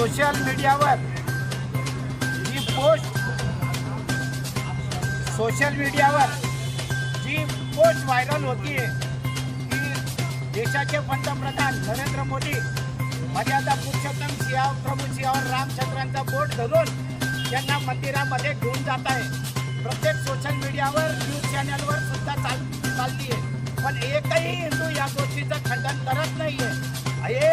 Social मीडियावर जी post viral होतीये की देशाचे पंतप्रधान नरेंद्र मोदी मर्यादा पुरुषोत्तम प्रभू सियावर रामचंद्रांचा बोट धरून त्यांना मंदिरामध्ये घेऊन जात आहे। प्रत्येक सोशल मीडियावर न्यूज चॅनलवर सुद्धा चालतीये, पण एकही हिंदू या गोष्टीचं खंडन करत नाहीये। हे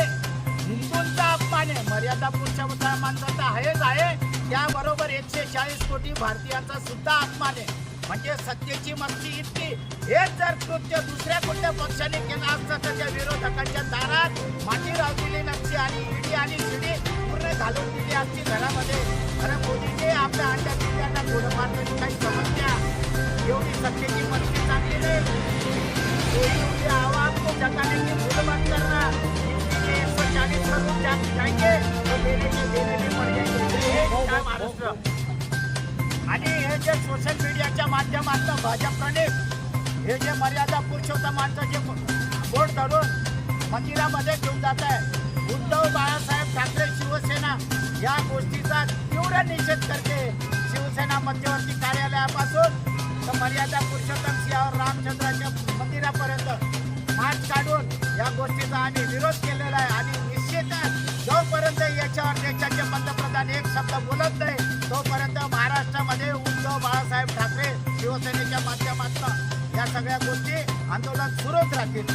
हिंदूंचा अपमान आहे, मर्यादा पुरुषोत्तम माणसाचा आहेच आहे, त्याबरोबर 140 कोटी भारतीयांचा सुद्धा अपमान आहे। म्हणजे सत्तेची मस्ती इतकी, हेच जर कृत्य दुसऱ्या कोणत्या पक्षाने केलं असतं तर त्या विरोधकांच्या दारात माती लावलेली नसती आणि ईडी आणि सीडी पूर्ण घालून दिली असती घरामध्ये। अरे मोदीने आपल्या अंड्या पिल्ल्यांना गोळं मारण्याची काही समस्या, एवढी सत्तेची मस्ती चांगली नाही। आवाज को जगाने की भूल मत करना, 140 करोड़ जाएंगे तो देने में पड़ जाएंगे महाराष्ट्र। आणि हे जे सोशल मीडियाच्या माध्यमातून भाजपने हे जे मर्यादा पुरुषोत्तमांचं जे बोट धरून मंदिरामध्ये घेऊन जात आहे, उद्धव बाळासाहेब ठाकरे शिवसेना या गोष्टीचा तीव्र निषेध करते। शिवसेना मध्यवर्ती कार्यालयापासून तर मर्यादा पुरुषोत्तम सियावर रामचंद्राच्या मंदिरापर्यंत मार्च काढून या गोष्टीचा आम्ही विरोध केलेला आहे। आणि निश्चितच जोपर्यंत याच्यावर देशाचे पंतप्रधान एक शब्द बोलत नाही तोपर्यंत महाराष्ट्रामध्ये उद्धव बाळासाहेब ठाकरे शिवसेनेच्या माध्यमातून या सगळ्या गोष्टी आंदोलन सुरूच राहतील।